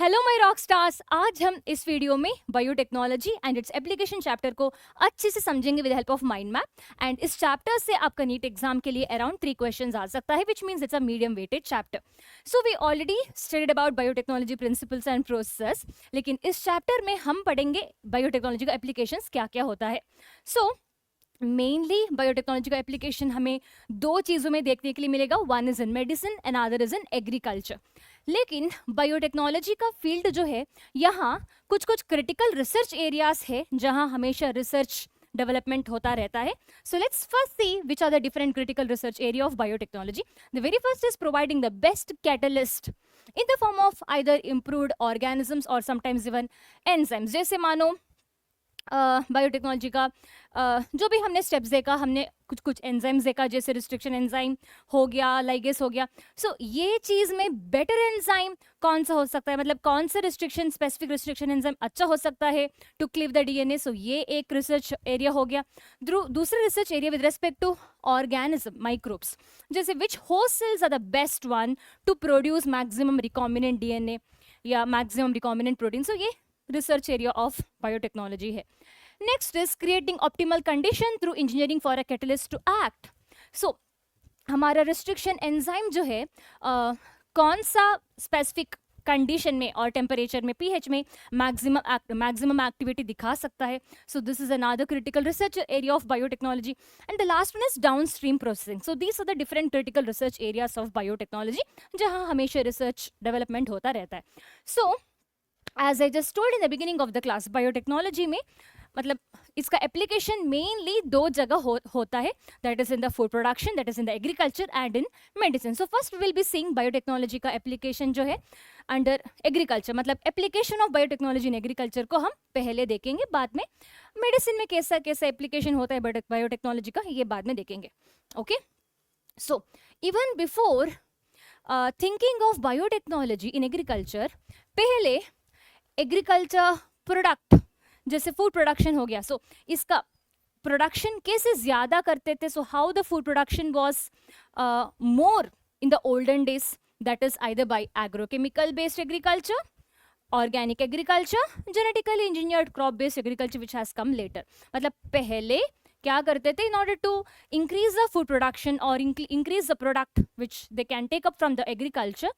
Hello my rock stars. आज हम इस वीडियो में biotechnology and its application chapter को अच्छे से समझेंगे with help of mind map. And इस चैप्टर से आपका नीट एग्जाम के लिए अराउंड 3 क्वेश्चंस आ सकता है, which means it's a medium weighted chapter. So we already studied about biotechnology principles and process, लेकिन इस चैप्टर में हम पढ़ेंगे बायोटेक्नोलॉजी का एप्लीकेशंस क्या क्या होता है। सो मेनली बायोटेक्नोलॉजी का एप्लीकेशन हमें दो चीज़ों में देखने के लिए मिलेगा, one is in medicine and other is in agriculture. लेकिन बायोटेक्नोलॉजी का फील्ड जो है, यहाँ कुछ कुछ क्रिटिकल रिसर्च एरियाज है जहाँ हमेशा रिसर्च डेवलपमेंट होता रहता है। So let's first see which are the different critical research area of biotechnology. The very first is providing the best catalyst in the form of either improved organisms or sometimes even enzymes. जैसे मानो biotechnology का जो भी हमने steps देखा, हमने कुछ कुछ एंजाइम्स देखा, जैसे रिस्ट्रिक्शन एंजाइम हो गया, लाइगेस हो गया। सो ये चीज़ में बेटर एंजाइम कौन सा हो सकता है, मतलब कौन सा रिस्ट्रिक्शन, स्पेसिफिक रिस्ट्रिक्शन एंजाइम अच्छा हो सकता है to cleave the DNA. So ये एक रिसर्च एरिया हो गया। दूसरा research area with respect to organism, microbes, जैसे which host cells are the best one to produce maximum recombinant DNA या मैक्सिमम रिकॉम्बिनेंट प्रोटीन। सो ये रिसर्च एरिया ऑफ बायोटेक्नोलॉजी है। Next is creating optimal condition through engineering for a catalyst to act. So हमारा restriction enzyme जो है कौन सा specific condition में और टेम्परेचर में, पीएच में मैक्सिमम एक्टिविटी दिखा सकता है। So this is another critical research area of biotechnology. And the last one is downstream processing. So these are the different critical research areas of biotechnology जहाँ हमेशा research development होता रहता है। So as I just told in the beginning of the class, biotechnology में मतलब इसका application mainly दो जगह होता है, that is in the food production, that is in the agriculture and in medicine. So first will be seeing biotechnology का application जो है अंडर एग्रीकल्चर, मतलब application of biotechnology in agriculture को हम पहले देखेंगे, बाद में मेडिसिन में कैसा कैसा एप्लीकेशन होता है बायोटेक्नोलॉजी का, ये बाद में देखेंगे। Okay, so even before thinking of biotechnology in agriculture, पहले एग्रीकल्चर प्रोडक्ट जैसे फूड प्रोडक्शन हो गया, सो इसका प्रोडक्शन कैसे ज़्यादा करते थे। So how the food production was more in the olden days, that is either by agrochemical based agriculture, organic agriculture, genetically engineered crop based agriculture which has come later. मतलब पहले क्या करते थे, in order to increase the food production और increase the product which they can take up from the agriculture,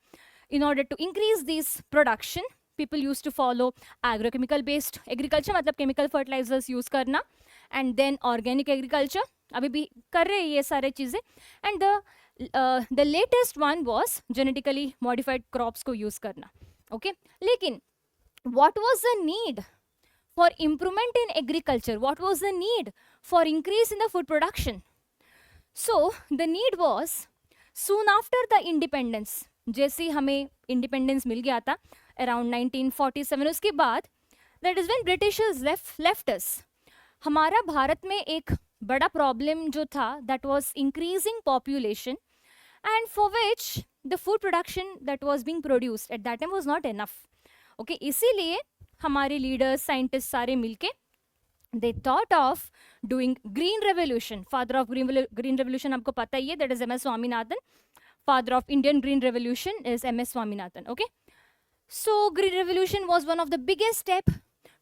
in order to increase this production people used to follow agrochemical based agriculture, मतलब chemical fertilizers use करना, and then organic agriculture, अभी भी कर रहे हैं ये सारे चीज़ें, and the latest one was genetically modified crops को use करना। okay? लेकिन what was the need for improvement in agriculture, what was the need for increase in the food production? So the need was soon after the independence, जैसे हमें independence मिल गया था around 1947, उसके बाद that is when Britishers left us. हमारा भारत में एक बड़ा प्रॉब्लम जो था, that was increasing population and for which the food production that was being produced at that time was not enough. Okay, इसीलिए हमारे लीडर्स, साइंटिस्ट सारे मिलके they thought of doing green revolution. Father of green revolution आपको पता ही है, that is M S Swaminathan. Father of Indian Green Revolution is M.S. Swaminathan. Okay, so Green Revolution was one of the biggest step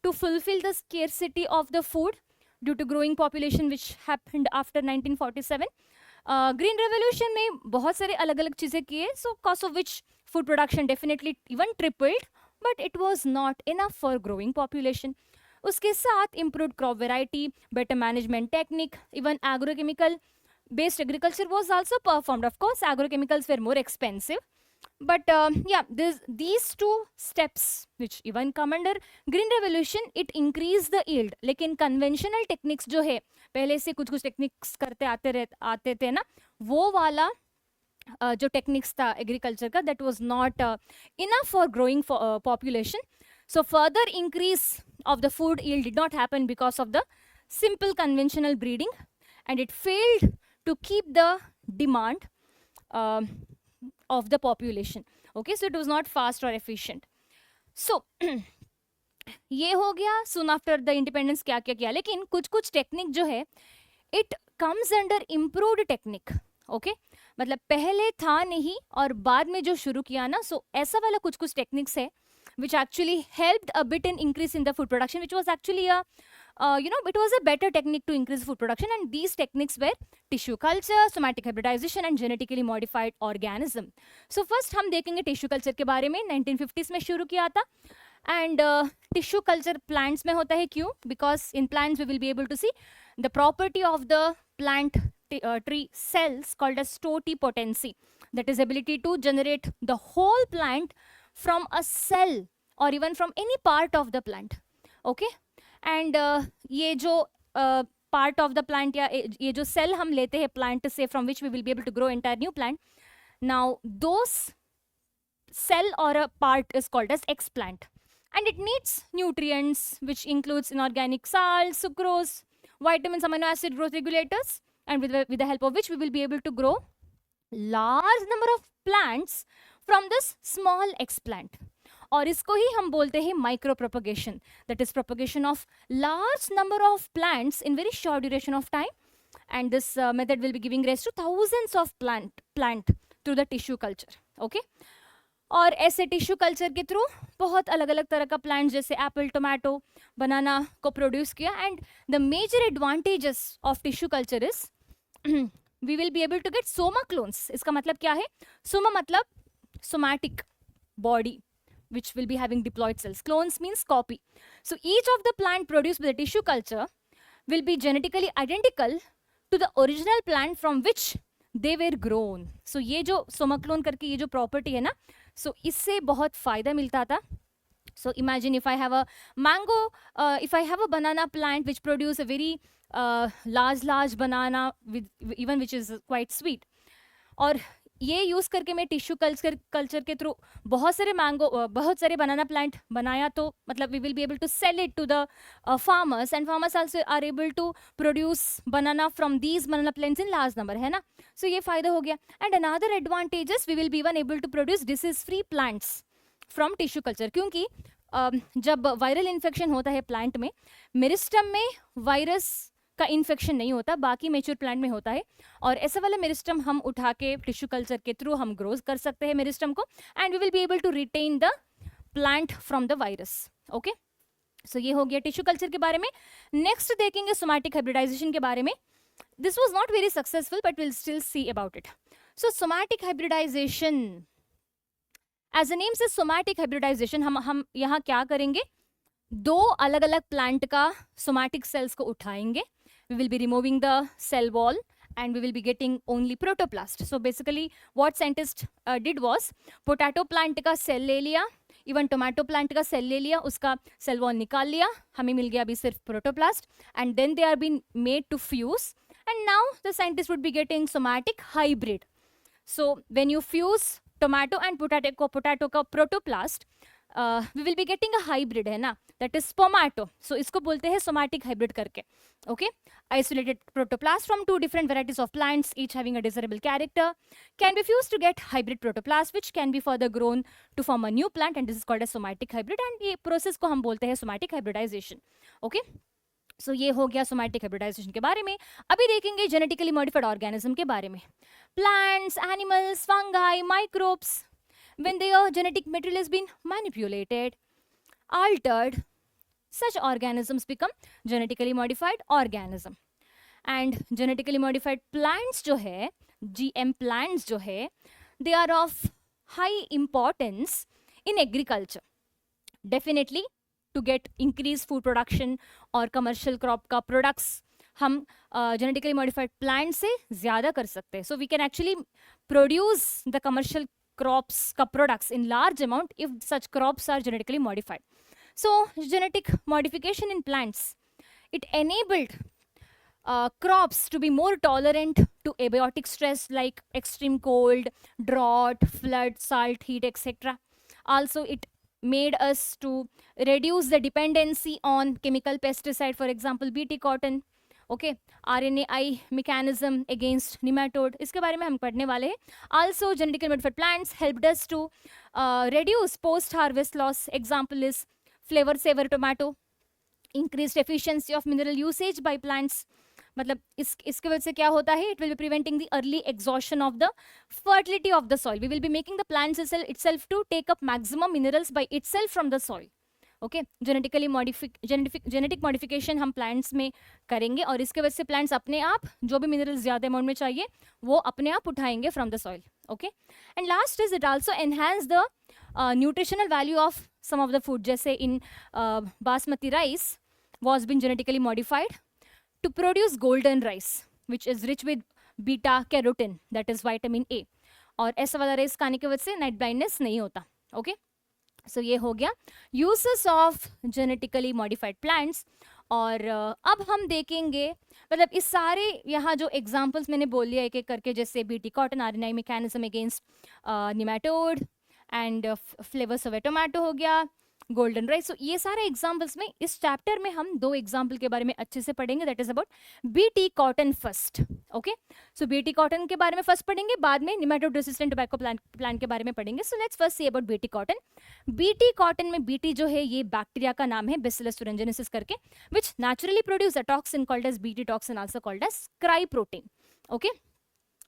to fulfill the scarcity of the food due to growing population which happened after 1947. Green Revolution में बहुत सारे अलग अलग चीज़ें किए, so cost of which food production definitely even tripled, but it was not enough for growing population. उसके साथ improved crop variety, better management technique, even agrochemical based agriculture was also performed. Of course, agrochemicals were more expensive, but yeah, these two steps which even come under green revolution, it increased the yield. लेकिन conventional techniques जो है, पहले से कुछ कुछ techniques करते आते थे ना, वो वाला जो techniques था agriculture का, that was not enough for growing population. So further increase of the food yield did not happen because of the simple conventional breeding, and it failed to keep the demand of the population. Okay, so it was not fast or efficient. So ये हो गया soon after the independence क्या क्या किया। लेकिन कुछ कुछ technique जो है, it comes under improved technique. okay? मतलब पहले था नहीं और बाद में जो शुरू किया ना, सो ऐसा वाला कुछ कुछ टेक्निक्स है which actually helped a bit in increase in the food production, which was actually a it was a better technique to increase food production. And these techniques were tissue culture, somatic hybridization and genetically modified organism. So first हम देखेंगे tissue culture के बारे में. 1950s में शुरू किया था. And tissue culture plants में होता है क्यों? Because in plants we will be able to see the property of the plant tree cells called as totipotency, that is ability to generate the whole plant from a cell or even from any part of the plant. Okay, and ये जो part of the plant या ये जो cell हम लेते हैं plant से, from which we will be able to grow entire new plant, now those cell or a part is called as explant, and it needs nutrients which includes inorganic salts, sucrose, vitamins, amino acid, growth regulators, and with the help of which we will be able to grow large number of plants from this small explant. और इसको ही हम बोलते हैं micro propagation, that is propagation of large number of plants in very short duration of time, and this method will be giving raise two thousands of plant through the tissue culture. Okay, और ऐसे tissue culture के through बहुत अलग अलग तरह का plant जैसे Apple, tomato, बनाना को प्रोड्यूस किया. And the major advantages of tissue culture is we will be able to get soma clones. इसका मतलब क्या है? सोमा मतलब somatic body which will be having diploid cells. Clones means copy. So each of the plant produced by the tissue culture will be genetically identical to the original plant from which they were grown. So ये जो somaclone करके ये जो property है ना, so इससे बहुत फायदा मिलता था. So imagine if I have a mango, if I have a banana plant which produce a very large banana with even which is quite sweet, और ये यूज करके मैं टिश्यू कल्चर के थ्रू बहुत सारे बनाना प्लांट बनाया, तो मतलब we will be able to sell it to the farmers, and farmers also are able to produce banana from these banana plants in large number, है ना. सो ये फायदा हो गया. And another advantages, we will be even able to produce disease free plants from tissue culture, क्योंकि जब viral infection होता है प्लांट में, मेरिस्टम में वायरस का इन्फेक्शन नहीं होता, बाकी मेच्योर प्लांट में होता है. और ऐसा वाला मेरिस्टम हम उठा के टिश्यू कल्चर के थ्रू हम ग्रो कर सकते हैं मेरिस्टम को, and we will be able to retain the plant from the virus. Okay, so ये हो गया टिश्यू कल्चर के बारे में. नेक्स्ट देखेंगे सोमैटिक हाइब्रिडाइजेशन के बारे में. This was not very successful but will still see about it. So somatic hybridization, as a name say somatic hybridization, हम यहाँ क्या करेंगे? दो अलग अलग प्लांट का सोमैटिक सेल्स को उठाएंगे. We will be removing the cell wall and we will be getting only protoplast. So basically what scientists did was, potato plant का cell ले लिया, even tomato plant का cell ले लिया, उसका cell wall निकाल लिया, हमें मिल गया अभी सिर्फ protoplast, and then they are being made to fuse, and now the scientists would be getting somatic hybrid. So when you fuse tomato and potato का protoplast, we will be getting a hybrid, है ना, that is spomato. So इसको बोलते हैं somatic hybrid करके. Okay, isolated protoplast from two different varieties of plants, each having a desirable character, can be fused to get hybrid protoplast, which can be further grown to form a new plant, and this is called a somatic hybrid. And ये process को हम बोलते हैं somatic hybridization. Okay, so ये हो गया somatic hybridization के बारे में. अभी देखेंगे genetically modified organism के बारे में. Plants, animals, fungi, microbes, when their genetic material has been manipulated, altered, such organisms become genetically modified organism. And genetically modified plants जो है, GM plants जो है, they are of high importance in agriculture. Definitely to get increased food production और commercial crop का products हम genetically modified plants से ज़्यादा कर सकते हैं. So we can actually produce the commercial crops का products in large amount if such crops are genetically modified. So genetic modification in plants, it enabled crops to be more tolerant to abiotic stress like extreme cold, drought, flood, salt, heat, etc. Also it made us to reduce the dependency on chemical pesticide, for example BT cotton. Okay, RNAi mechanism against nematode, इसके बारे में हम पढ़ने वाले हैं. Also genetically modified plants helped us to reduce post harvest loss. Example is flavor saver tomato, increased efficiency of mineral usage by plants, मतलब इसके वजह से क्या होता है, it will be preventing the early exhaustion of the fertility of the soil. We will be making the plants itself to take up maximum minerals by itself from the soil. Okay, genetic modification हम plants में करेंगे और इसके वजह से plants अपने आप जो भी मिनरल्स ज़्यादा अमाउंट में चाहिए वो अपने आप उठाएंगे from the soil. Okay, and last is it also enhance the nutritional value of some of the food. जैसे in basmati rice was been genetically modified to produce golden rice which is rich with beta carotene, that is vitamin A. और ऐसा वाला rice खाने की वजह से night blindness नहीं होता. ओके, सो ये हो गया uses of genetically modified plants. और अब हम देखेंगे, मतलब इस सारे यहाँ जो एग्जांपल्स मैंने बोल लिया एक एक करके, जैसे BT cotton, RNI mechanism against nematode and flavour survey tomato हो गया, गोल्डन राइस. सो ये सारे एग्जांपल्स में इस चैप्टर में हम 2 एग्जांपल के बारे में अच्छे से पढ़ेंगे. That is about BT cotton first. Okay, so BT cotton के बारे में फर्स्ट पढ़ेंगे, बाद में निमेटोड रेसिस्टेंट टोबैको प्लांट के बारे में पढ़ेंगे. सो let's first see about BT cotton. BT cotton में बीटी जो है ये बैक्टीरिया का नाम है, बैसिलस thuringiensis करके, which naturally produce a toxin called as BT toxin, also called as cry protein. Okay,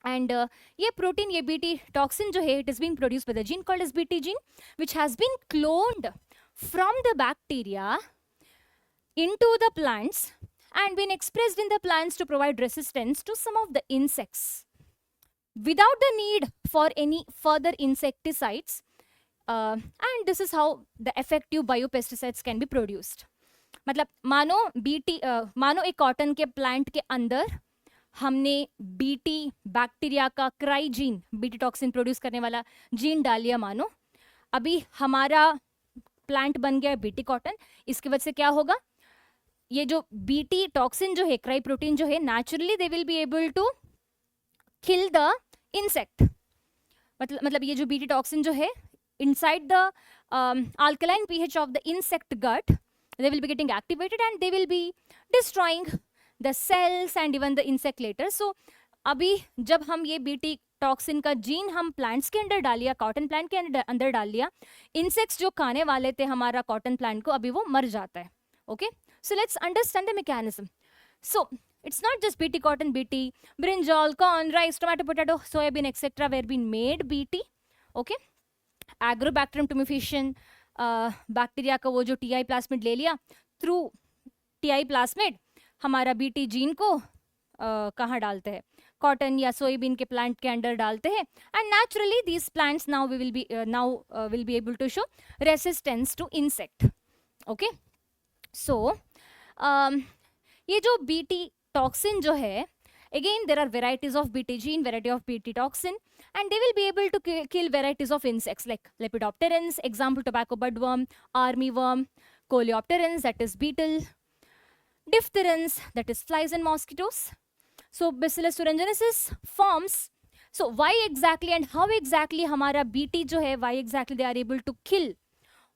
and ये प्रोटीन, ये बीटी टॉक्सिन जो है, it is being produced by the gene called as BT gene, which has been cloned from the bacteria into the plants and been expressed in the plants to provide resistance to some of the insects without the need for any further insecticides, and this is how the effective biopesticides can be produced. मतलब मानो एक cotton के plant के अंदर हमने BT bacteria का cry gene, BT toxin produce करने वाला जीन डाल लिया. मानो अभी हमारा प्लांट बन गया बीटी कॉटन. इसकी वजह से क्या होगा, ये जो बीटी टॉक्सिन जो है, क्राई प्रोटीन जो है, naturally they will be able to kill the insect. मतलब ये जो बीटी टॉक्सिन जो है, inside the alkaline pH of the insect gut, they will be getting activated and they will be destroying the cells and even the insect later. So अभी जब हम ये BT toxin का जीन हम plants के अंदर डाल लिया, कॉटन प्लांट के अंदर डाल लिया, इंसेक्ट्स जो खाने वाले थे हमारा कॉटन प्लांट को, अभी वो मर जाता है. Okay, so let's understand the mechanism. So it's not just BT cotton, BT brinjal, corn, rice, tomato, potato, soybean, etc. were being made BT. Okay, Agrobacterium tumefaciens bacteria का वो जो TI प्लाज्मिड ले लिया, थ्रू TI प्लाज्मिड हमारा BT gene को कहाँ डालते हैं, कॉटन या सोयाबीन के प्लांट के अंदर डालते हैं. And naturally these plants now will be able to show resistance to insect. Okay, so ये जो बीटी टॉक्सिन जो है, again there are varieties of BT gene, variety of BT toxin, and they will be able to kill varieties of insects like lepidopterans, example tobacco budworm, armyworm, coleopterans, that is beetle, diphterans, that is flies and mosquitoes. So Bacillus thuringiensis forms. So why exactly and how exactly हमारा BT जो है, why exactly they are able to kill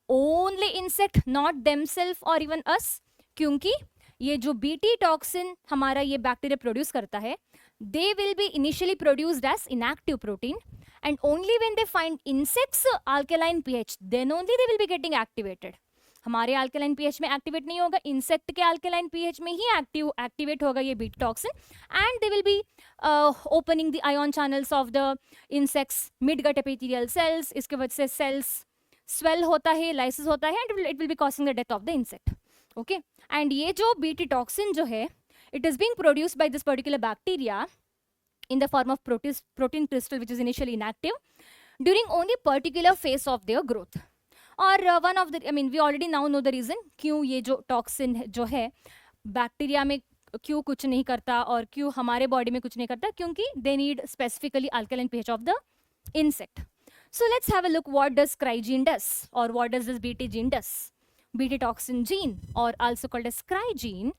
only insect, not themselves or even us? क्योंकि ये जो BT toxin हमारा ये bacteria produce करता है, they will be initially produced as inactive protein, and only when they find insects alkaline pH, then only they will be getting activated. हमारे alkaline pH में activate नहीं होगा, इंसेक्ट के alkaline pH में ही activate होगा ये BT toxin, and they will be opening the ion channels of the insects mid gut epithelial cells. इसके वजह से cells swell होता है, lysis होता है, and it will be causing the death of the insect. Okay, and ये जो BT toxin जो है, it is being produced by this particular bacteria in the form of protein crystal, which is initially inactive during only particular phase of their growth. और one of the, I mean, we already now know the reason क्यों ये जो toxin जो है bacteria में क्यों कुछ नहीं करता और क्यों हमारे बॉडी में कुछ नहीं करता, क्योंकि they need specifically alkaline pH of the insect. So let's have a look what does cry gene does, or what does this BT gene does. BT toxin gene, or also called as cry gene,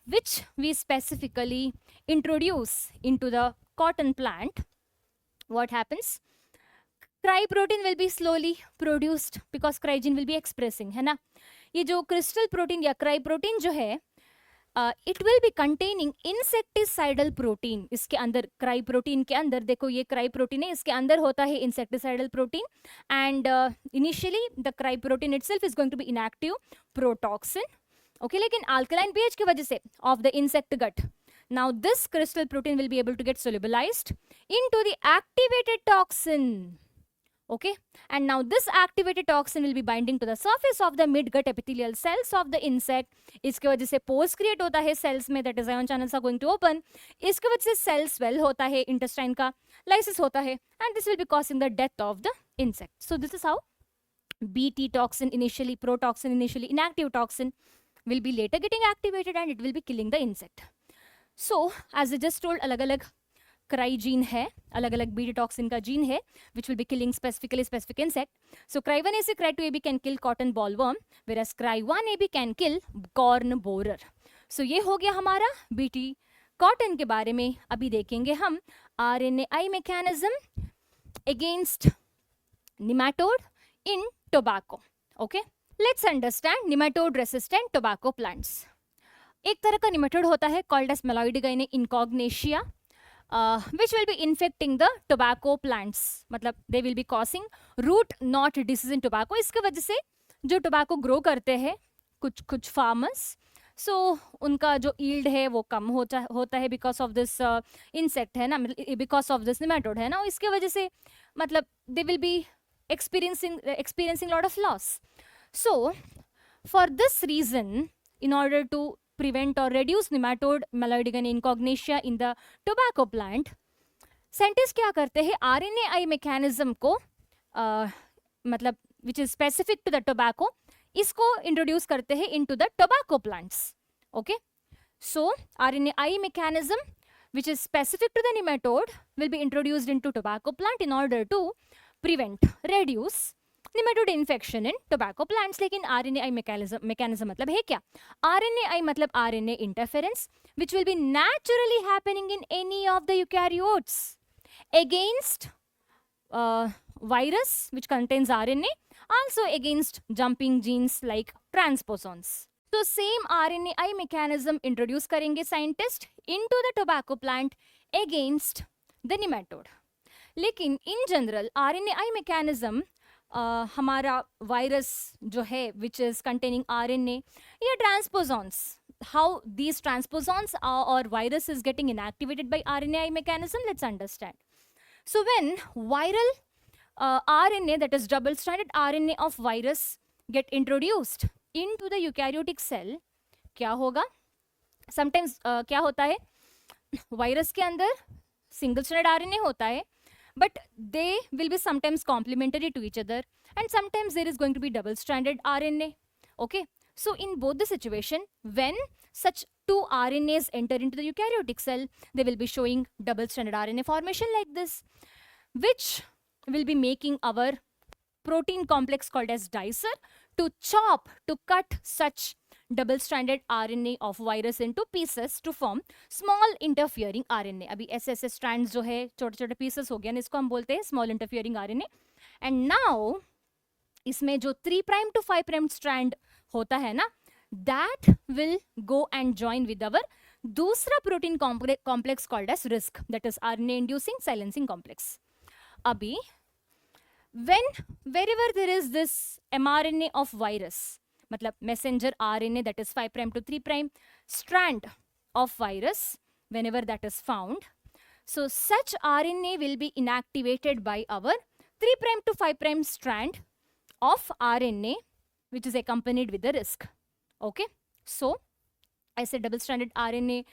which we specifically introduce into the cotton plant. What happens? Cry protein will be slowly produced because cry gene will be expressing, है ना. ये जो crystal protein या cry protein जो है, it will be containing insecticidal protein. इसके अंदर cry protein के अंदर देखो ये cry protein है, इसके अंदर होता है insecticidal protein, and initially the cry protein itself is going to be inactive protoxin, okay, लेकिन अल्कलाइन पीएच की वजह से of the insect gut, now this crystal protein will be able to get solubilized into the activated toxin. Okay, and now this activated toxin will be binding to the surface of the mid gut epithelial cells of the insect. इसके वजह से pores create होता है cells में, that is ion channels are going to open. इसके वजह से cell swell होता है, intestine का lysis होता है, and this will be causing the death of the insect. So this is how BT toxin initially, protoxin initially, inactive toxin will be later getting activated and it will be killing the insect. So as I just told, अलग अलग cry gene है, अलग अलग beta toxin का gene है which will be killing specific insect. So cry1ac, cry2ab can kill cotton bollworm, whereas cry1ab can kill corn borer. So ये हो गया हमारा बीटी कॉटन के बारे में. अभी देखेंगे हम RNAi mechanism against nematode in tobacco. Okay, let's understand nematode resistant tobacco plants. एक तरह का निमेटोड होता है called as Meloidigyne incognitia, which will be infecting the tobacco plants. मतलब they will be causing root knot disease in tobacco. इसके वजह से जो tobacco grow करते हैं कुछ farmers, so उनका जो yield है वो कम होता है because of this insect है ना, because of this nematode है ना, इसके वजह से मतलब they will be experiencing lot of loss. So for this reason, in order to prevent or reduce nematode Meloidigyne incognitia in the tobacco plant, scientist क्या करते हैं, RNAi mechanism को मतलब which is specific to the tobacco, इसको introduce करते हैं into the tobacco plants. Okay, so RNAi mechanism which is specific to the nematode will be introduced into tobacco plant in order to prevent, reduce nematode infection in tobacco plants. लेकिन RNAi mechanism मतलब है क्या? RNAi मतलब RNA interference which will be naturally happening in any of the eukaryotes against virus which contains RNA, also against jumping genes like transposons. So same RNAi mechanism introduce करेंगे scientist into the tobacco plant against the nematode. लेकिन in general RNAi mechanism हमारा virus जो है which is containing RNA या transposons, how these transposons or virus is getting inactivated by RNAi mechanism, let's understand. So when viral RNA, that is double stranded RNA of virus get introduced into the eukaryotic cell, क्या होगा? Sometimes क्या होता है, virus के अंदर single stranded RNA होता है, but they will be sometimes complementary to each other and sometimes there is going to be double stranded RNA. Okay, so in both the situation, when such two RNAs enter into the eukaryotic cell, they will be showing double stranded RNA formation like this, which will be making our protein complex called as dicer to cut such double stranded RNA of virus into pieces to form small interfering RNA. अभी ऐसे strands जो है छोटे छोटे pieces हो गया ना, इसको हम बोलते हैं small interfering RNA. And now इसमें जो 3' to 5' strand होता है ना, that will go and join with our दूसरा protein complex called as RISC, that is RNA inducing silencing complex. अभी wherever there is this mRNA of virus, मतलब messenger RNA, that is 5' to 3' strand of virus, whenever that is found, so such RNA will be inactivated by our 3' to 5' strand of RNA which is accompanied with the RISC. Okay, so ऐसे double stranded RNA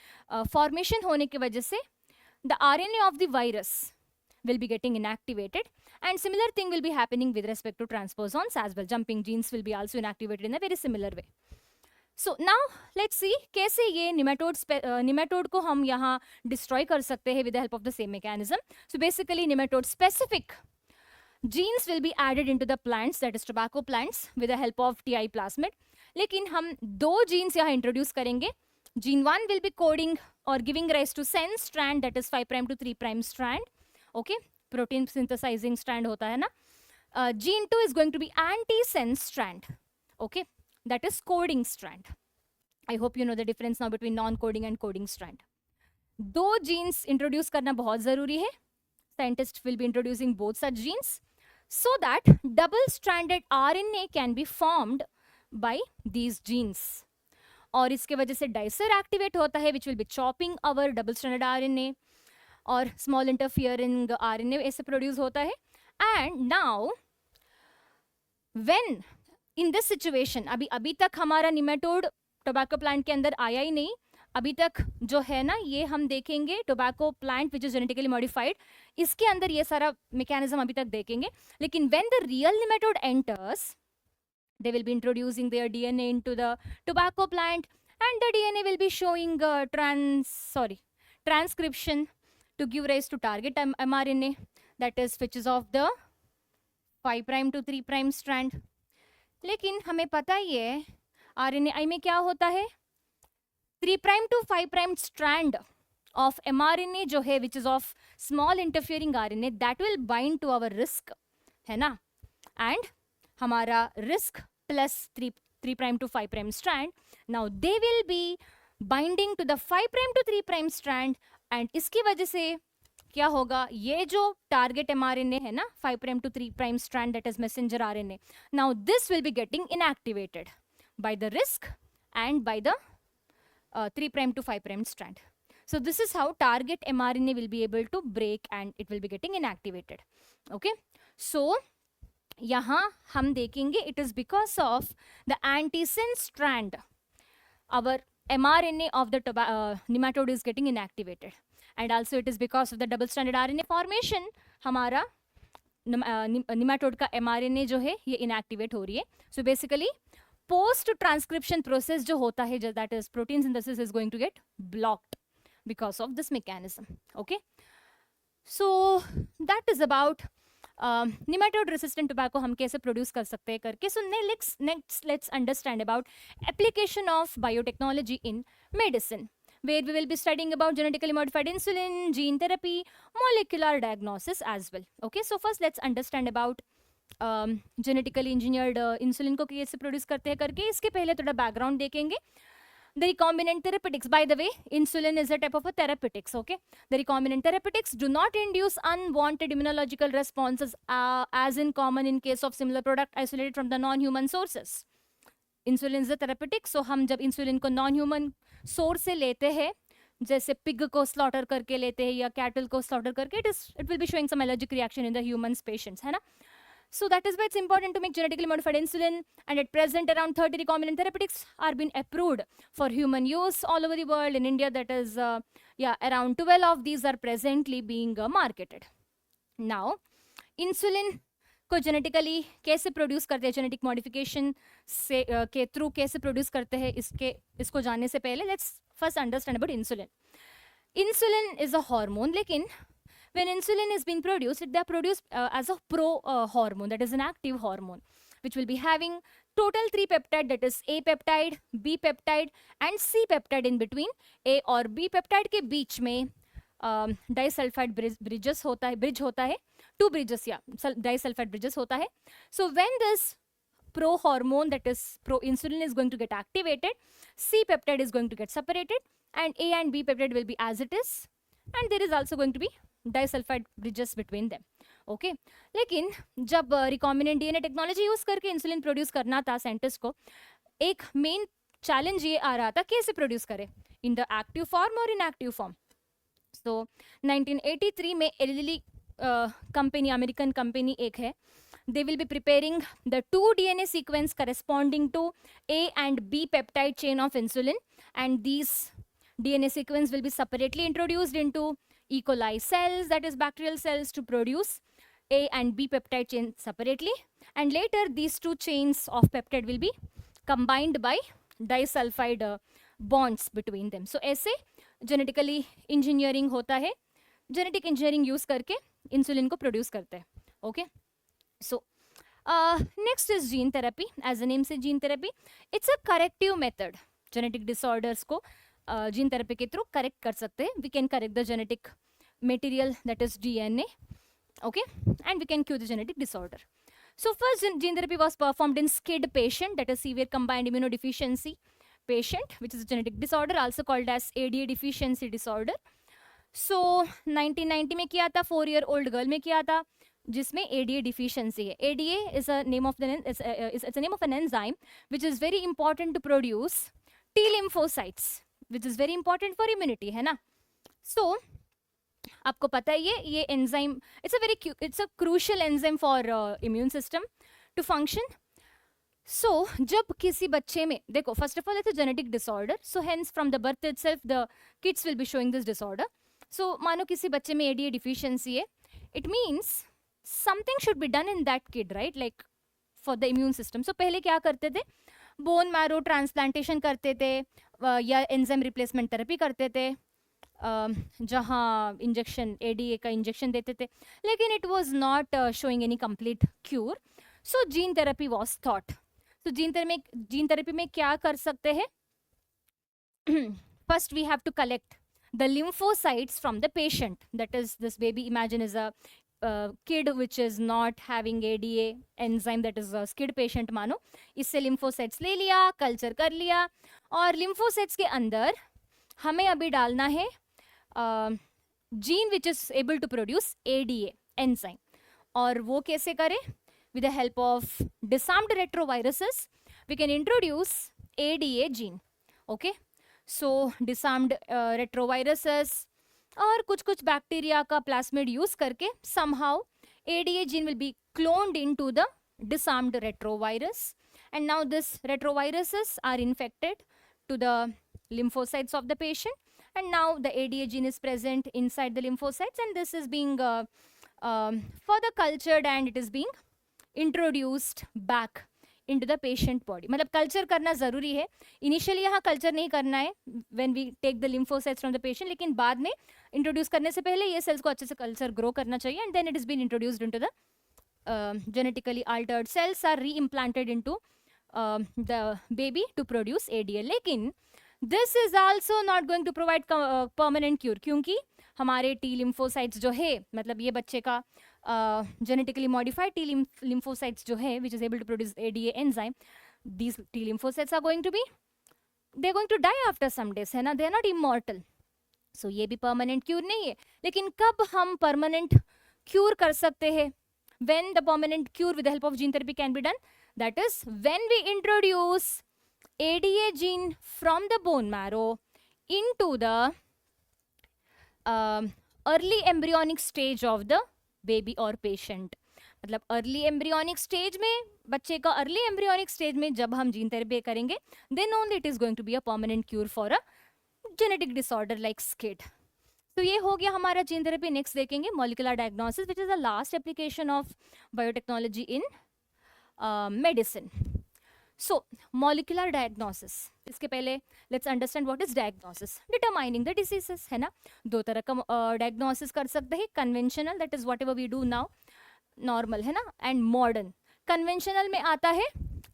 formation होने की वजह से the RNA of the virus will be getting inactivated, and similar thing will be happening with respect to transposons as well. Jumping genes will be also inactivated in a very similar way. So now let's see कैसे ये nematode को हम यहाँ destroy कर सकते हैं with the help of the same mechanism. So basically nematode specific genes will be added into the plants, that is tobacco plants, with the help of TI plasmid. लेकिन हम दो genes यहाँ introduce करेंगे. Gene 1 will be coding or giving rise to sense strand, that is 5' to 3' strand. Okay, protein synthesizing strand होता है ना. Gene 2 is going to be anti-sense strand. Okay, that is coding strand. I hope you know the difference now between non-coding and coding strand. दो genes introduce करना बहुत ज़रूरी है. Scientists will be introducing both such genes so that double-stranded RNA can be formed by these genes. और इसके वजह से dicer activate होता है which will be chopping our double stranded RNA और स्मॉल इंटरफियरिंग आरएनए ऐसे प्रोड्यूस होता है. And now when in this situation, अभी तक हमारा निमेटोड टोबैको प्लांट के अंदर आया ही नहीं. अभी तक जो है ना, ये हम देखेंगे tobacco plant which is genetically modified, इसके अंदर ये सारा मैकेनिज्म अभी तक देखेंगे. लेकिन when the real nematode enters, they will be introducing their DNA into the tobacco plant, and the DNA will be showing transcription to give rise to target mRNA, that is which is of the 5' to 3' strand. लेकिन हमें पता ही है RNA में क्या होता है, 3' to 5' strand of mRNA जो है which is of small interfering RNA, that will bind to our RISC, है ना. and हमारा RISC plus 3' to 5' strand, now they will be binding to the 5' to 3' strand, and इसकी वजह से क्या होगा, ये जो टारगेट mRNA है ना 5' to 3' strand, that is messenger RNA, now this will be getting inactivated by the RISC and by the 3' to 5' strand. So this is how target mRNA will be able to break and it will be getting inactivated. Okay, so यहाँ हम देखेंगे it is because of the antisense strand our mRNA of the nematode is getting inactivated, and also it is because of the double stranded RNA formation हमारा nematode का mRNA जो है ये inactivate हो रही है. So basically post transcription process जो होता है, that is protein synthesis, is going to get blocked because of this mechanism. Okay, so that is about nematode resistant tobacco हम कैसे प्रोड्यूस कर सकते हैं करके. So next let's understand about application of biotechnology in medicine, where we will be studying about genetically modified insulin, gene therapy, molecular diagnosis as well. Okay, so first let's understand about genetically engineered insulin को कैसे produce करते हैं करके. इसके पहले थोड़ा background देखेंगे. The recombinant therapeutics, by the way, insulin is a type of a therapeutics. Okay, the recombinant therapeutics do not induce unwanted immunological responses as in common in case of similar product isolated from the non-human sources. Insulin is a therapeutic, so हम जब insulin को non-human source से लेते हैं, जैसे pig को slaughter करके लेते हैं या cattle को slaughter करके, it will be showing some allergic reaction in the human patients, है ना. So that is why it's important to make genetically modified insulin, and at present around 30 recombinant therapeutics are being approved for human use all over the world. In India, that is around 12 of these are presently being marketed. Now insulin को genetically कैसे produce करते हैं, genetic modification से के through कैसे produce करते हैं, इसको जानने से पहले let's first understand about insulin. Insulin is a hormone, लेकिन when insulin is being produced, they are produced as a pro-hormone, that is an active hormone, which will be having total 3 peptide, that is A peptide, B peptide and C peptide in between. A और B peptide के बीच में disulfide bridge होता है, 2 bridges, disulfide bridges होता है. So when this pro-hormone, that is pro-insulin, is going to get activated, C peptide is going to get separated and A and B peptide will be as it is, and there is also going to be disulfide bridges between them. Okay, लेकिन जब recombinant DNA technology use करके insulin produce करना था scientist को, एक main challenge ये आ रहा था कैसे प्रोड्यूस करें, इन द एक्टिव फॉर्म और इनएक्टिव फॉर्म. सो 1983 में एलिली कंपनी, अमेरिकन कंपनी एक है, they will be preparing the 2 DNA sequence corresponding to A and B peptide chain of insulin, and these DNA sequence will be separately introduced into E. coli cells, that is bacterial cells, to produce A and B peptide chain separately, and later these 2 chains of peptide will be combined by disulfide bonds between them. So ऐसे genetically engineering होता है, genetic engineering use करके insulin को produce करते हैं. Okay, so next is gene therapy. As the name says, gene therapy, it's a corrective method. Genetic disorders को gene therapy के through correct कर सकते हैं. We can correct the genetic material, that is DNA, okay, and we can cure the genetic disorder. So first gene therapy was performed in SCID patient, that is severe combined immunodeficiency patient, which is a genetic disorder also called as ADA deficiency disorder. So 1990 में किया था, 4-year-old girl में किया था जिसमें ADA deficiency है. ADA is a name of an enzyme which is very important to produce T lymphocytes which is very important for immunity, है ना. So आपको पता है ये enzyme it's a crucial enzyme for immune system to function. So जब किसी बच्चे में देखो, first of all it's a genetic disorder, so hence from the birth itself the kids will be showing this disorder. So मानो किसी बच्चे में ADA deficiency है, it means something should be done in that kid, right, like for the immune system. So पहले क्या करते थे, bone marrow transplantation करते थे या एंजाइम रिप्लेसमेंट थेरेपी करते थे, जहाँ इंजेक्शन ADA का इंजेक्शन देते थे, लेकिन it was not showing any complete cure. So gene therapy was thought. तो जीन थेरेपी में क्या कर सकते हैं, first we have to collect the lymphocytes from the patient, that is this baby, imagine is a kid which is not having ADA enzyme, that is a SCID patient मानो. इससे lymphocytes ले लिया, culture कर लिया, और lymphocytes के अंदर हमें अभी डालना है gene which is able to produce ADA enzyme. और वो कैसे करें, with the help of disarmed retroviruses we can introduce ADA gene. okay, so disarmed retroviruses और कुछ बैक्टीरिया का प्लाज्मिड यूज करके somehow ADA gene will be cloned into the disarmed retrovirus, and now this retroviruses are infected to the lymphocytes of the patient, and now the ADA gene is present inside the lymphocytes, and this is being further cultured and it is being introduced back into the patient body. मतलब culture करना ज़रूरी है. Initially यहाँ culture नहीं करना है when we take the lymphocytes from the patient, लेकिन बाद में इंट्रोड्यूस करने से पहले ये सेल्स को अच्छे से कल्चर ग्रो करना चाहिए, and then it is been introduced into the genetically altered cells are re-implanted into the baby to produce ADA. लेकिन this is also not going to provide permanent cure, क्योंकि हमारे T lymphocytes जो है, मतलब ये बच्चे का genetically modified T lymphocytes जो है, which is able to produce ADA enzyme, these T lymphocytes are going to be, they're going to die after some days, है ना, they are not immortal. So ये भी permanent cure नहीं है. लेकिन कब हम permanent cure कर सकते हैं, when the permanent cure with the help of gene therapy can be done, that is when we introduce ADA gene from the bone marrow into the early embryonic stage of the baby or patient. मतलब early embryonic stage में, बच्चे का early embryonic stage में जब हम gene therapy करेंगे, then only it is going to be a permanent cure for a genetic disorder like SCID. तो ये हो गया हमारा जीन थेरेपी. नेक्स्ट देखेंगे molecular diagnosis, which is the last application of biotechnology in medicine. So molecular diagnosis, इसके पहले let's understand what is diagnosis. Determining the diseases, है ना. दो तरह का डायग्नोसिस कर सकते हैं, conventional, that is whatever we do now, normal, है ना, एंड मॉडर्न. कन्वेंशनल में आता है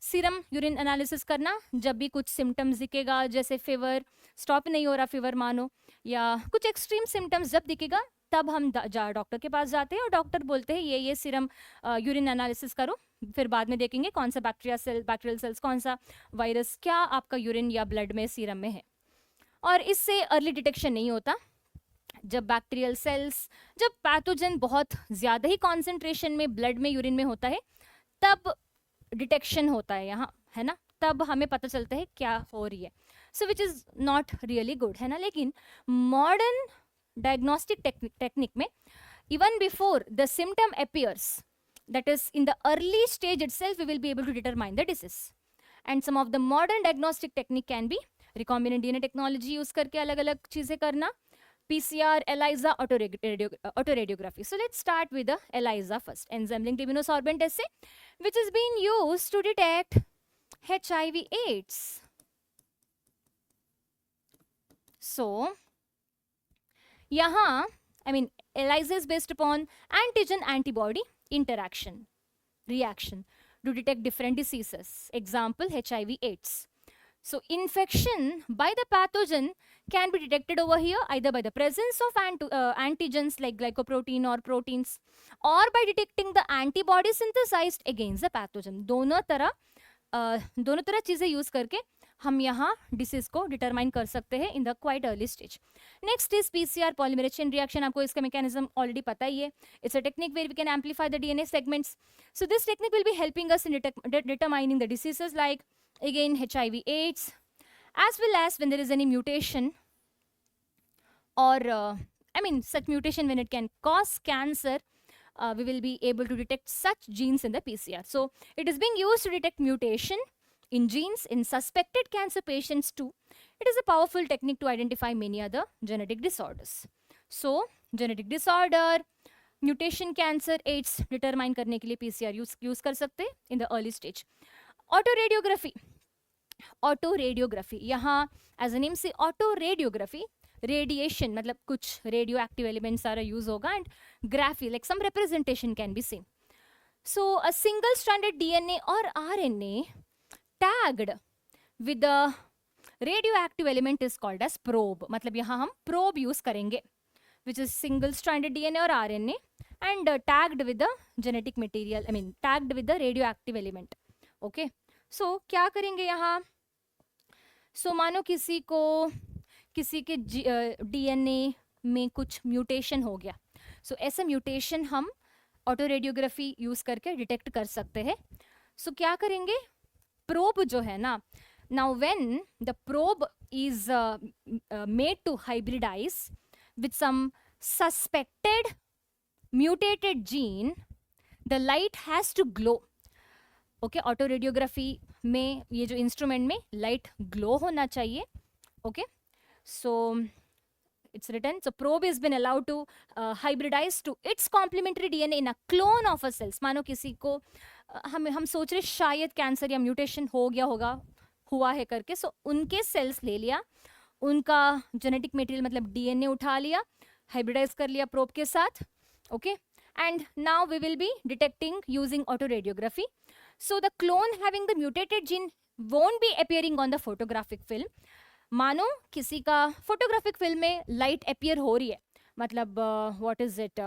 सीरम यूरिन एनालिसिस करना, जब भी कुछ सिम्टम्स दिखेगा, जैसे फीवर स्टॉप नहीं हो रहा फीवर मानो, या कुछ एक्सट्रीम सिम्टम्स जब दिखेगा, तब हम डॉक्टर के पास जाते हैं और डॉक्टर बोलते हैं ये सीरम यूरिन एनालिसिस करो, फिर बाद में देखेंगे कौन सा बैक्टीरियल सेल्स, कौन सा वायरस, क्या आपका यूरिन या ब्लड में, सीरम में है. और इससे अर्ली डिटेक्शन नहीं होता. जब बैक्टीरियल सेल्स, जब पैथोजन बहुत ज़्यादा ही कॉन्सेंट्रेशन में ब्लड में, यूरिन में होता है, तब डिटेक्शन होता है यहाँ, है ना, तब हमें पता चलता है क्या हो रही है. So which is not really good, है ना. लेकिन मॉडर्न डायग्नोस्टिक टेक्निक में, even before the symptom appears, that is in the early stage itself we will be able to determine the disease. And some of the modern diagnostic technique can be recombinant DNA technology use करके अलग अलग चीजें करना, PCR, ELISA, autoradiography. So let's start with the ELISA first, enzyme linked immunosorbent assay, which is being used to detect HIV/AIDS. So यहाँ ELISA is based upon antigen antibody interaction reaction to detect different diseases. Example, HIV/AIDS. So infection by the pathogen can be detected over here either by the presence of antigens like glycoprotein or proteins, or by detecting the antibody synthesized against the pathogen. दोनों तरह चीजें use करके हम यहाँ disease को determine कर सकते हैं in the quite early stage. Next is PCR polymerase chain reaction. आपको इसका मैकेनिज्म ऑलरेडी पता ही है. It's a technique where we can amplify the DNA segments. So this technique will be helping us in determining the diseases like again HIV/AIDS as well as when there is any mutation or such mutation when it can cause cancer, we will be able to detect such genes in the PCR. So it is being used to detect mutation in genes in suspected cancer patients too. It is a powerful technique to identify many other genetic disorders. So genetic disorder, mutation cancer, AIDS determine करने के लिए PCR use कर सकते हैं in the early stage. Autoradiography यहाँ as a name से autoradiography, radiation मतलब कुछ रेडियो एक्टिव एलिमेंट सारा यूज होगा and graphy like some representation can be seen. So a single stranded DNA और RNA tagged with the radioactive element is called as probe. मतलब यहाँ हम probe use करेंगे which is single stranded DNA or RNA and tagged with the genetic material, tagged with the radioactive element. Okay, so क्या करेंगे यहाँ? So मानो किसी के DNA में कुछ म्यूटेशन हो गया, so ऐसा म्यूटेशन हम ऑटो रेडियोग्राफी यूज करके डिटेक्ट कर सकते हैं. so क्या करेंगे? प्रोब जो है ना, now when the probe is made to hybridize with some suspected mutated gene, the light has to glow. Okay, auto radiography में ये जो इंस्ट्रूमेंट में लाइट ग्लो होना चाहिए. Okay, so it's written, so probe has been allowed to hybridize to its complementary DNA in a clone of a cells. मानो किसी को हम सोच रहे शायद कैंसर या म्यूटेशन हो गया होगा, हुआ है करके, so उनके सेल्स ले लिया, उनका जेनेटिक मटेरियल मतलब डीएनए उठा लिया, हाइब्रिडाइज कर लिया प्रोब के साथ. Okay, and now we will be detecting using autoradiography. So the clone having the mutated gene won't be appearing on the photographic film. मानो किसी का फोटोग्राफिक फिल्म में लाइट अपीयर हो रही है, मतलब what is it,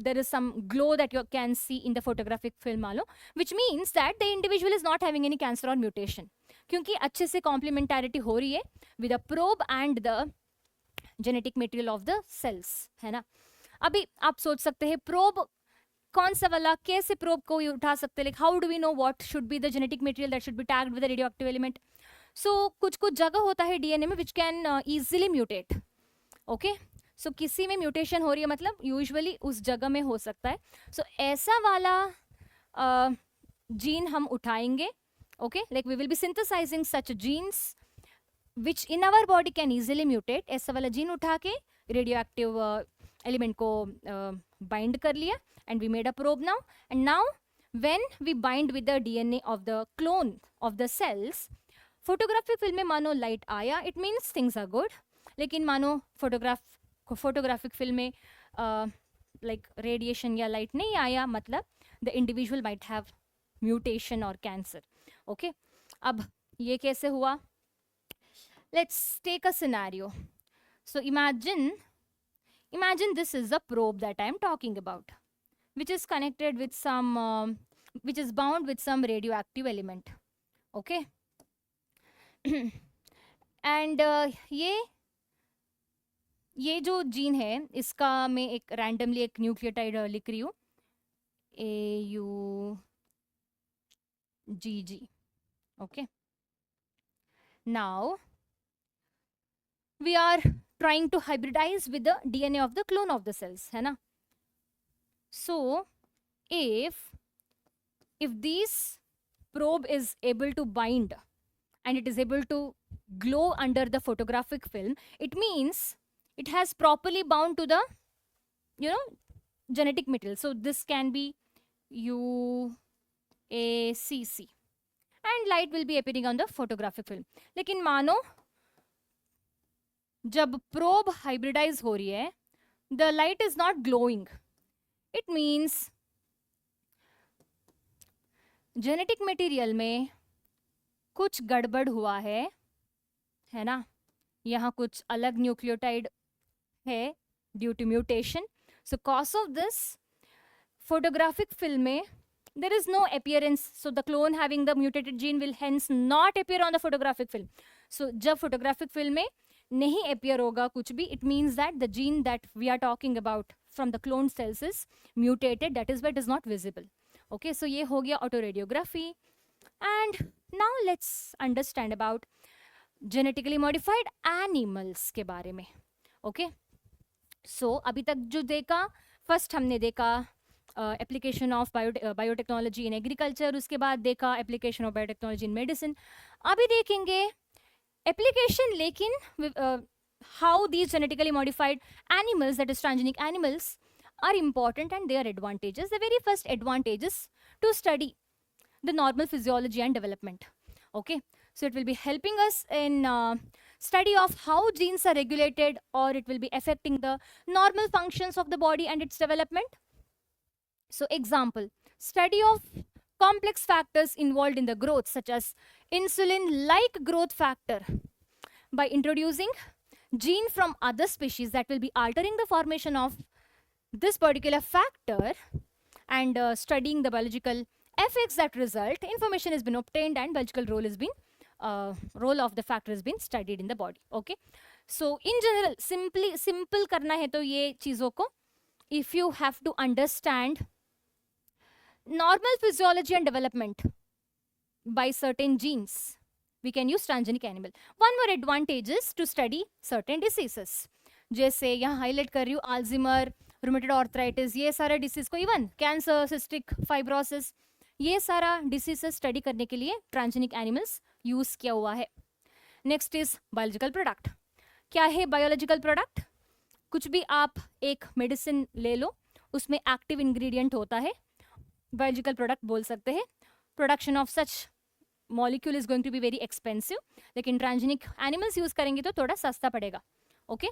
there is some glow that you can see in the photographic film मानो, which means that the individual is not having any cancer or mutation, क्योंकि अच्छे से complementarity हो रही है with the probe and the genetic material of the cells, है ना. अभी आप सोच सकते हैं probe कौन सा वाला, कैसे probe को उठा सकते हैं, like how do we know what should be the genetic material that should be tagged with the radioactive element. So कुछ जगह होता है DNA में which can easily mutate. Okay, सो किसी में म्यूटेशन हो रही है मतलब यूजुअली उस जगह में हो सकता है. सो ऐसा वाला जीन हम उठाएंगे. Okay, like we will be synthesising such genes which in our body can easily mutate. ऐसा वाला जीन उठा के रेडियो एक्टिव एलिमेंट को बाइंड कर लिया and we made a probe now. And now when we bind with the DNA of the clone of the cells, photographic film में मानो light आया, it means things are good. लेकिन मानो photographic film में like radiation या light नहीं आया, मतलब the individual might have mutation और कैंसर. ओके, अब ये कैसे हुआ? Let's take a scenario. So imagine this is a probe that I am talking about, which is connected with some which is bound with some radioactive element. Okay, and ये जो gene है इसका मैं एक रैंडमली एक nucleotide लिख रही हूँ, AUGG. Okay, now we are trying to hybridise with the DNA of the clone of the cells, है ना. So if this probe is able to bind and it is able to glow under the photographic film, it means it has properly bound to the genetic material. So this can be UACC and light will be appearing on the photographic film. लेकिन मानो जब probe hybridize हो रही है, the light is not glowing. It means genetic material में कुछ गड़बड़ हुआ है ना. यहाँ कुछ अलग न्यूक्लियोटाइड है due to mutation. So cause of this photographic film में there is no appearance, so the clone having the mutated gene will hence not appear on the photographic film. So जब photographic film में नहीं appear होगा कुछ भी, it means that the gene that we are talking about from the clone cells is mutated, that is why it is not visible. Okay, so ये हो गया auto radiography. And Now let's understand about genetically modified animals के बारे में. Okay. So अभी तक जो देखा, फर्स्ट हमने देखा application of biotechnology in agriculture, उसके बाद देखा application of biotechnology in medicine. अभी देखेंगे एप्लीकेशन, लेकिन how these genetically modified animals, that is transgenic animals, are important and their advantages. The very first advantage is to study the normal physiology and development. Okay, so it will be helping us in study of how genes are regulated, or it will be affecting the normal functions of the body and its development. So example, study of complex factors involved in the growth, such as insulin like growth factor, by introducing gene from other species that will be altering the formation of this particular factor, and studying the biological effects that result, information has been obtained and biological role of the factor has been studied in the body. Okay, so in general, simple करना है तो ये चीज़ों को, if you have to understand normal physiology and development by certain genes, we can use transgenic animal. One more advantage is to study certain diseases. जैसे यहाँ highlight कर रही हूँ अल्जाइमर, रूमेटॉइड आर्थराइटिस, ये सारा डिसीज को, इवन कैंसर, सिस्टिक फाइब्रोसिस, ये सारा डिसीजेस स्टडी करने के लिए ट्रांसजेनिक एनिमल्स यूज किया हुआ है. Next is biological product. क्या है बायोलॉजिकल प्रोडक्ट? कुछ भी आप एक मेडिसिन ले लो, उसमें एक्टिव इंग्रेडिएंट होता है, बायोलॉजिकल प्रोडक्ट बोल सकते हैं. Production of such molecule is going to be very expensive, लेकिन ट्रांसजेनिक एनिमल्स यूज करेंगे तो थोड़ा सस्ता पड़ेगा. Okay,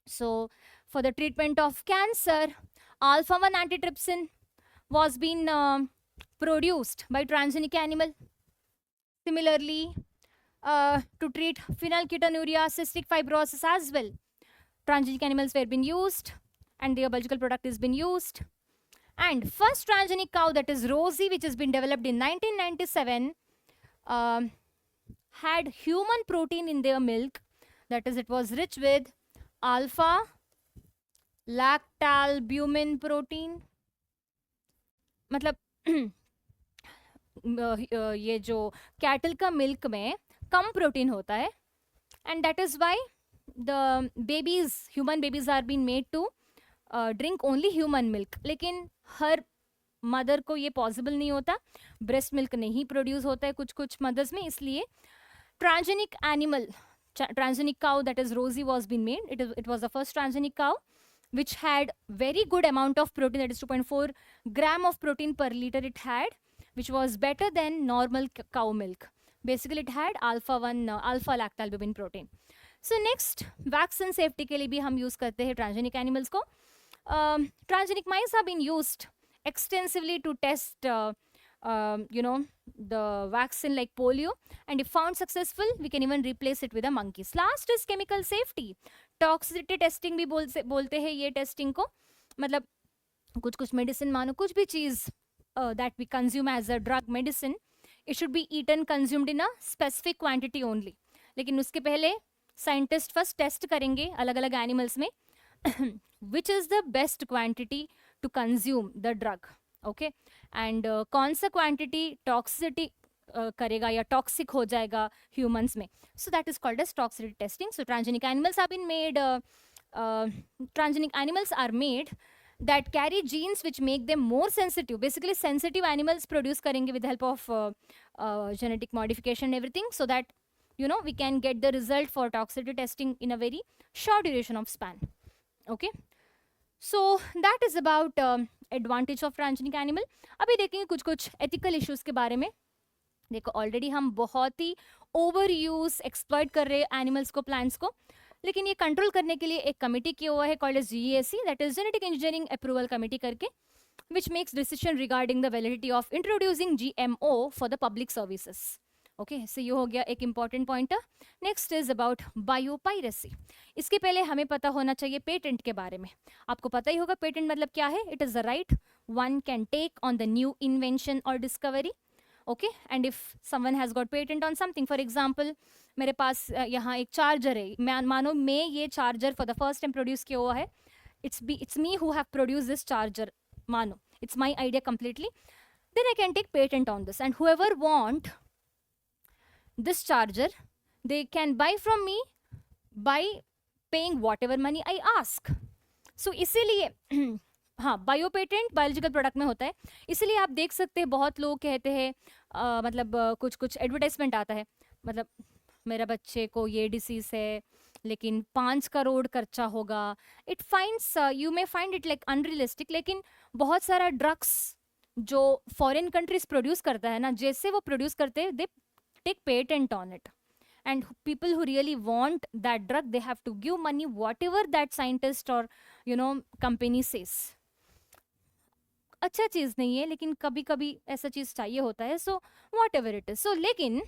so for the treatment of cancer, alpha-1 antitrypsin was been produced by transgenic animal. Similarly, to treat phenylketonuria, cystic fibrosis as well, transgenic animals were been used and their biological product has been used. And first transgenic cow, that is Rosie, which has been developed in 1997, had human protein in their milk. That is, it was rich with alpha lactalbumin protein. मतलब ये जो cattle का milk में कम protein होता है, and that is why the babies, human babies are been made to drink only human milk. लेकिन हर mother को ये पॉसिबल नहीं होता, ब्रेस्ट मिल्क नहीं प्रोड्यूस होता है कुछ कुछ मदर्स में, इसलिए transgenic animal, transgenic cow, that is Rosie, was been made. It was the first transgenic cow which had very good amount of protein, that is 2.4 gram of protein per liter it had, which was better than normal cow milk. Basically it had alpha lactalbumin protein. So next, vaccine safety के लिए भी हम use करते हैं transgenic animals को. Transgenic mice have been used extensively to test the vaccine like polio, and if found successful, we can even replace it with the monkeys. Last is chemical safety. Toxicity testing भी बोलते हैं ये testing को, मतलब कुछ medicine मानो, कुछ भी चीज़ that we consume as a drug medicine, it should be eaten, consumed in a specific quantity only. लेकिन उसके पहले scientist first test करेंगे अलग अलग animals में which is the best quantity to consume the drug. Okay, and कौन सा quantity toxicity करेगा या टॉक्सिक हो जाएगा ह्यूमंस में. So that is called as toxicity testing. So transgenic animals have been made, transgenic animals are made that carry genes which make them more sensitive. Basically sensitive animals produce करेंगे with help of genetic modification and everything, so that we can get the result for toxicity testing in a very short duration of span. Okay, so that is about advantage of transgenic animal. अभी देखेंगे कुछ कुछ ethical issues के बारे में. देखो already हम बहुत ही ओवर यूज एक्सप्लॉइट कर रहे हैं एनिमल्स को, प्लांट्स को, लेकिन ये कंट्रोल करने के लिए एक कमिटी किया हुआ है called as GEAC, that is genetic engineering approval committee करके, which makes decision regarding the validity of introducing GMO for the public services. Okay, so ये हो गया एक important pointer. Next is about biopiracy. इसके पहले हमें पता होना चाहिए पेटेंट के बारे में. आपको पता ही होगा पेटेंट मतलब क्या है. It is the right one can take on the new invention और discovery. Okay, and if someone has got patent on something, for example मेरे पास यहाँ एक चार्जर है, मानो मैं ये charger for the first time produce किया हुआ है, it's me who have produce this charger, मानो it's my idea completely, then I can take patent on this, and whoever want this charger, they can buy from me by paying whatever money I ask. So इसीलिए हाँ, bio patent biological product में होता है. इसीलिए आप देख सकते हैं बहुत लोग कहते हैं मतलब कुछ कुछ एडवर्टाइजमेंट आता है, मतलब मेरा बच्चे को ये डिसीज है लेकिन 5 करोड़ खर्चा होगा. It finds you may find it like unrealistic, लेकिन बहुत सारा ड्रग्स जो फॉरेन कंट्रीज प्रोड्यूस करता है ना, जैसे वो प्रोड्यूस करते हैं they take patent on it, and people who really want that drug, they have to give money whatever that scientist or company says. अच्छा चीज नहीं है, लेकिन कभी कभी ऐसा चीज चाहिए होता है. So whatever it is. So लेकिन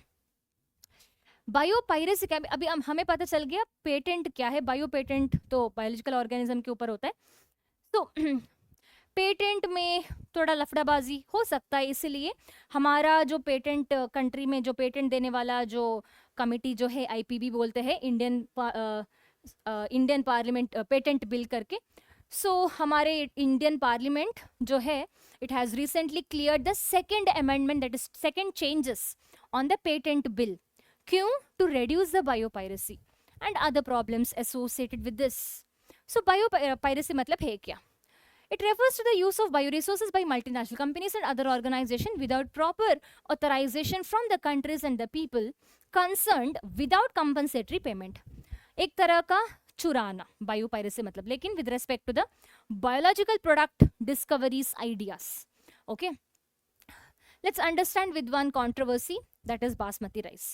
बायोपायरेसी का अभी हमें पता चल गया पेटेंट क्या है. बायो पेटेंट तो बायोलॉजिकल ऑर्गेनिज्म के ऊपर होता है. तो पेटेंट में थोड़ा लफड़ाबाजी हो सकता है, इसीलिए हमारा जो पेटेंट कंट्री में जो पेटेंट देने वाला जो कमिटी जो है आईपीबी बोलते हैं, इंडियन पार्लियामेंट पेटेंट बिल करके. सो हमारे इंडियन पार्लियामेंट जो है it has recently clear the second amendment, that is second changes on the patent bill. क्यों? To reduce the biopiracy and other problems associated with this. So biopiracy मतलब है क्या? It refers to the use of bioresources by multinational companies and other organizations without proper authorization from the countries and the people concerned without compensatory payment. एक तरह का चुराना biopiracy मतलब, लेकिन with respect to the biological product discoveries ideas. Okay, let's understand with one controversy, that is basmati rice.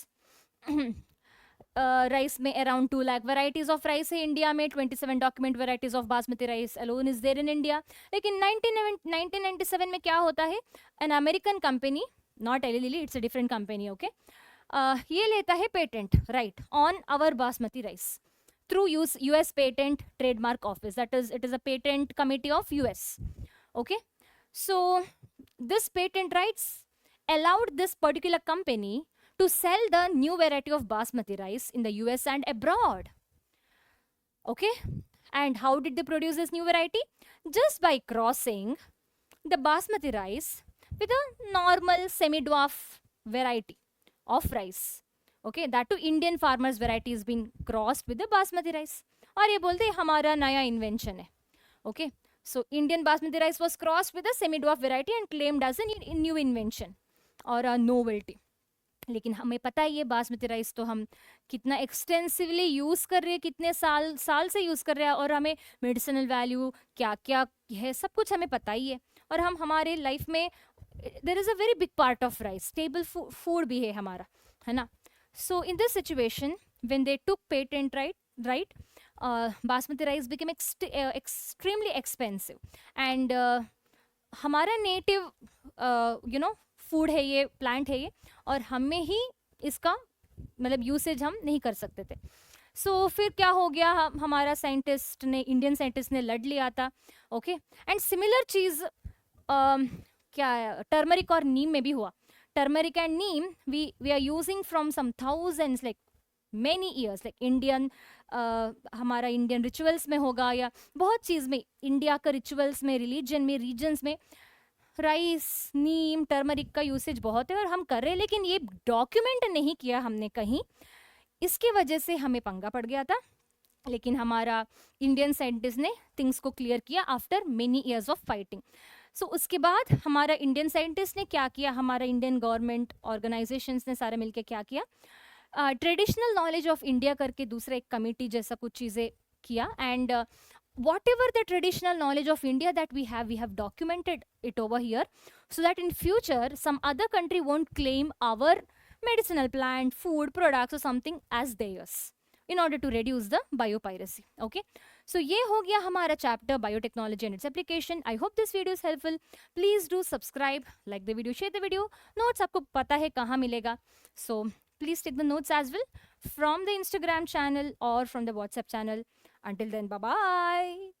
Rice में around 2 lakh varieties of rice है India में. 27 document varieties of basmati rice alone is there in India. लेकिन 1997 में क्या होता है, an American company, not Eli Lilly, it's a different company, okay, ये लेता है patent right on our basmati rice through US patent trademark office, that is it is a patent committee of US. Okay, so this patent rights allowed this particular company to sell the new variety of basmati rice in the US and abroad. Okay, and how did they produce this new variety? Just by crossing the basmati rice with a normal semi-dwarf variety of rice. Okay, that too Indian farmers variety has been crossed with the basmati rice. और ये बोलते हैं हमारा नया invention है. Okay, so Indian basmati rice was crossed with a semi-dwarf variety and claimed as a new invention और a novelty. लेकिन हमें पता है ये बासमती राइस तो हम कितना एक्सटेंसिवली यूज़ कर रहे हैं, कितने साल से यूज़ कर रहे हैं, और हमें मेडिसिनल वैल्यू क्या क्या है सब कुछ हमें पता ही है. और हम हमारे लाइफ में there is a very big part of rice, stable food भी है हमारा, है ना. So in this situation when they took patent right basmati rice became extremely expensive and हमारा नेटिव फूड है ये, प्लांट है ये, और हमें ही इसका मतलब यूसेज हम नहीं कर सकते थे. सो फिर क्या हो गया, हमारा साइंटिस्ट ने, इंडियन साइंटिस्ट ने लड़ लिया था. ओके, एंड सिमिलर चीज़ क्या टर्मरिक और नीम में भी हुआ. Turmeric and neem we are using from some thousands like many years, like Indian हमारा इंडियन रिचुअल्स में होगा या बहुत चीज़ में, इंडिया का रिचुअल्स में, रिलीजन में, रीजन्स में राइस, नीम, टर्मरिक का यूसेज बहुत है और हम कर रहे हैं, लेकिन ये डॉक्यूमेंट नहीं किया हमने कहीं. इसके वजह से हमें पंगा पड़ गया था. लेकिन हमारा इंडियन साइंटिस्ट ने थिंग्स को क्लियर किया after many years of fighting. So उसके बाद हमारा इंडियन साइंटिस्ट ने क्या किया, हमारा इंडियन गवर्नमेंट ऑर्गेनाइजेशंस ने सारे मिलकर क्या किया, ट्रेडिशनल नॉलेज ऑफ इंडिया करके दूसरा एक कमेटी जैसा कुछ चीज़ें किया. And whatever the traditional knowledge of India that we have documented it over here, so that in future some other country won't claim our medicinal plant, food, products or something as theirs, in order to reduce the biopiracy. Okay, so ये हो गया हमारा chapter biotechnology and its application. I hope this video is helpful. Please do subscribe, like the video, share the video. Notes आपको पता है कहाँ मिलेगा, so please take the notes as well from the Instagram channel or from the WhatsApp channel. Until then, bye bye.